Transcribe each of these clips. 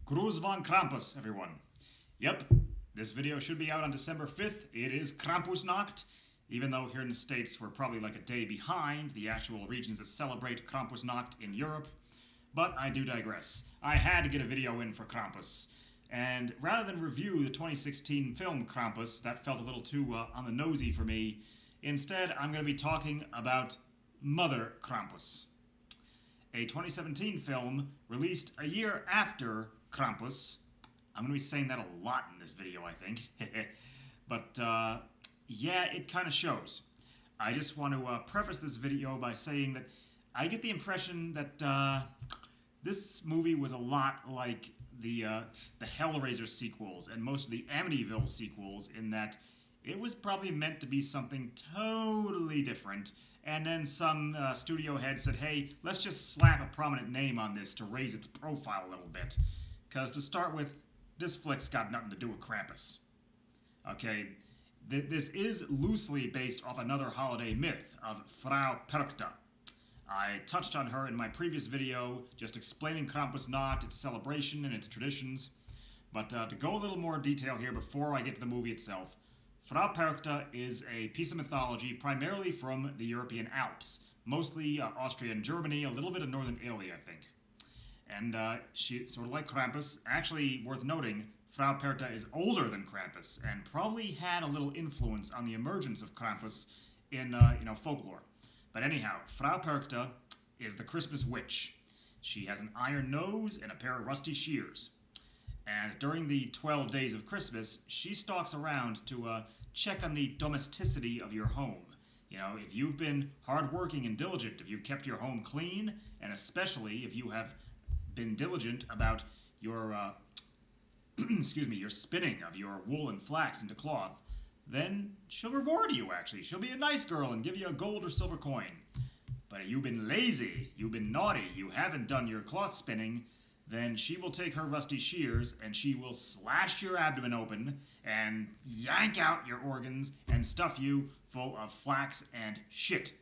Gruss Von Krampus, everyone. Yep, this video should be out on December 5th. It is Krampusnacht, even though here in the States we're probably like a day behind the actual regions that celebrate Krampusnacht in Europe. But I do digress. I had to get a video in for Krampus. And rather than review the 2016 film Krampus, that felt a little too on the nosy for me, instead I'm going to be talking about Mother Krampus, a 2017 film released a year after Krampus. I'm going to be saying that a lot in this video, I think. But yeah, it kind of shows. I just want to preface this video by saying that I get the impression that this movie was a lot like the Hellraiser sequels and most of the Amityville sequels, in that it was probably meant to be something totally different, and then some studio head said, hey, let's just slap a prominent name on this to raise its profile a little bit. Because to start with, this flick's got nothing to do with Krampus. Okay, this is loosely based off another holiday myth of Frau Perkta. I touched on her in my previous video, just explaining Krampusnacht, its celebration and its traditions. But to go a little more detail here before I get to the movie itself, Frau Perkta is a piece of mythology primarily from the European Alps, mostly Austria and Germany, a little bit of northern Italy, I think. And she, sort of like Krampus, actually worth noting, Frau Perkta is older than Krampus and probably had a little influence on the emergence of Krampus in folklore. But anyhow, Frau Perkta is the Christmas witch. She has an iron nose and a pair of rusty shears. And during the 12 days of Christmas, she stalks around to check on the domesticity of your home. You know, if you've been hardworking and diligent, if you've kept your home clean, and especially if you have been diligent about your, your spinning of your wool and flax into cloth, then she'll reward you, actually. She'll be a nice girl and give you a gold or silver coin. But if you've been lazy, you've been naughty, you haven't done your cloth spinning, then she will take her rusty shears and she will slash your abdomen open and yank out your organs and stuff you full of flax and shit.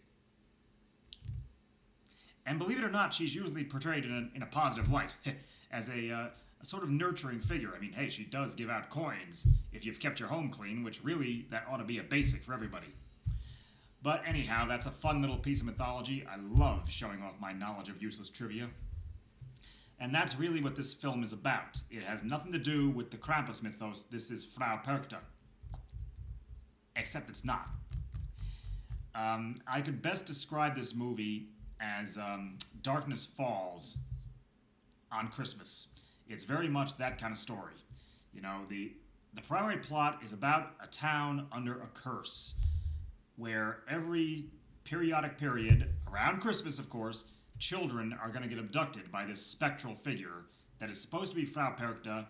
And believe it or not, she's usually portrayed in a positive light, as a sort of nurturing figure. I mean, hey, she does give out coins if you've kept your home clean, which really, that ought to be a basic for everybody. But anyhow, that's a fun little piece of mythology. I love showing off my knowledge of useless trivia. And that's really what this film is about. It has nothing to do with the Krampus mythos. This is Frau Perkta. Except it's not. I could best describe this movie as Darkness Falls on Christmas. It's very much that kind of story. You know, the primary plot is about a town under a curse, where every periodic period, around Christmas of course, children are going to get abducted by this spectral figure that is supposed to be Frau Perkta,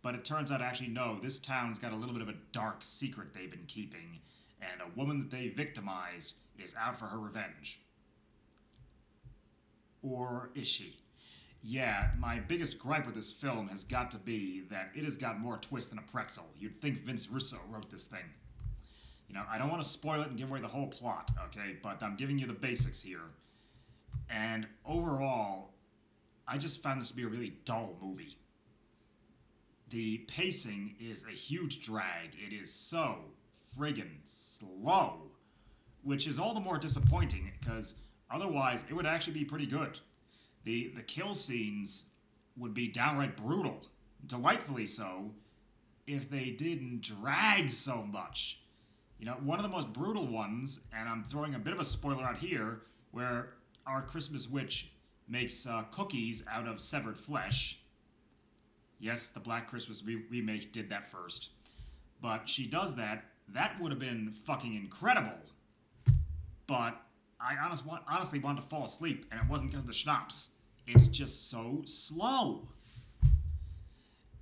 but it turns out actually no, this town's got a little bit of a dark secret they've been keeping, and a woman that they victimized is out for her revenge. Or is she? Yeah, my biggest gripe with this film has got to be that it has got more twist than a pretzel. You'd think Vince Russo wrote this thing. You know, I don't want to spoil it and give away the whole plot, okay, but I'm giving you the basics here. And overall, I just found this to be a really dull movie. The pacing is a huge drag. It is so friggin' slow, which is all the more disappointing because otherwise it would actually be pretty good. The kill scenes would be downright brutal, delightfully so, if they didn't drag so much. You know, one of the most brutal ones, and I'm throwing a bit of a spoiler out here, where our Christmas witch makes cookies out of severed flesh. Yes, the Black Christmas remake did that first. But she does that. That would have been fucking incredible. But I honestly wanted to fall asleep, and it wasn't because of the schnapps. It's just so slow.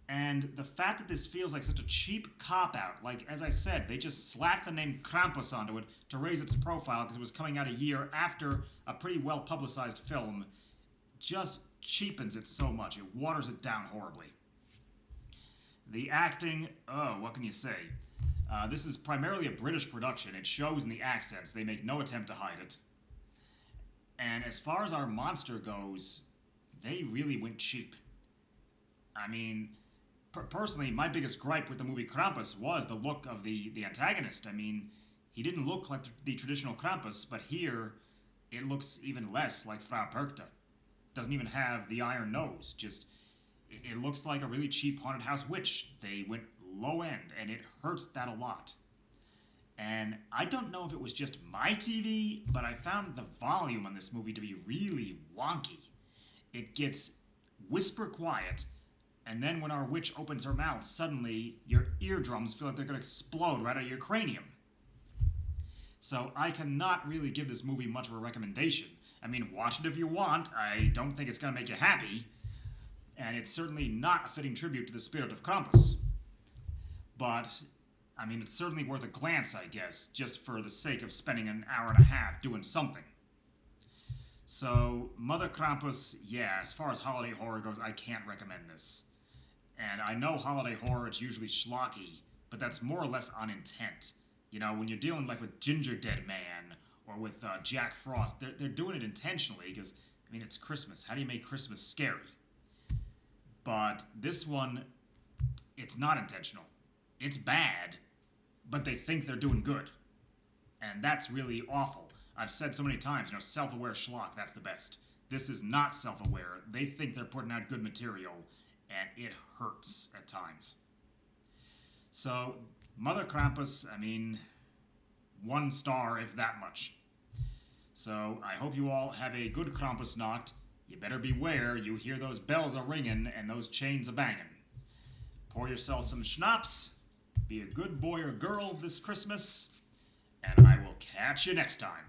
And the fact that this feels like such a cheap cop-out, like, as I said, they just slapped the name Krampus onto it to raise its profile because it was coming out a year after a pretty well-publicized film, just cheapens it so much. It waters it down horribly. The acting, oh, what can you say? This is primarily a British production. It shows in the accents. They make no attempt to hide it. And as far as our monster goes, they really went cheap. I mean, personally, my biggest gripe with the movie Krampus was the look of the antagonist. I mean, he didn't look like the traditional Krampus, but here it looks even less like Frau Perkta. Doesn't even have the iron nose. Just it looks like a really cheap haunted house witch. They went low end, and it hurts that a lot. And I don't know if it was just my TV, but I found the volume on this movie to be really wonky. It gets whisper quiet, and then when our witch opens her mouth, suddenly your eardrums feel like they're going to explode right out of your cranium. So I cannot really give this movie much of a recommendation. I mean, watch it if you want. I don't think it's going to make you happy. And it's certainly not a fitting tribute to the spirit of Krampus. But, I mean, it's certainly worth a glance, I guess, just for the sake of spending an hour and a half doing something. So, Mother Krampus, yeah, as far as holiday horror goes, I can't recommend this. And I know holiday horror is usually schlocky, but that's more or less on intent. You know, when you're dealing like with Ginger Dead Man or with Jack Frost, they're doing it intentionally because, I mean, it's Christmas. How do you make Christmas scary? But this one, it's not intentional. It's bad, but they think they're doing good. And that's really awful. I've said so many times, self-aware schlock, that's the best. This is not self-aware. They think they're putting out good material, and it hurts at times. So, Mother Krampus, I mean, 1 star, if that much. So, I hope you all have a good Krampusnacht. You better beware, you hear those bells a-ringing and those chains a-banging. Pour yourself some schnapps, be a good boy or girl this Christmas, and I will catch you next time.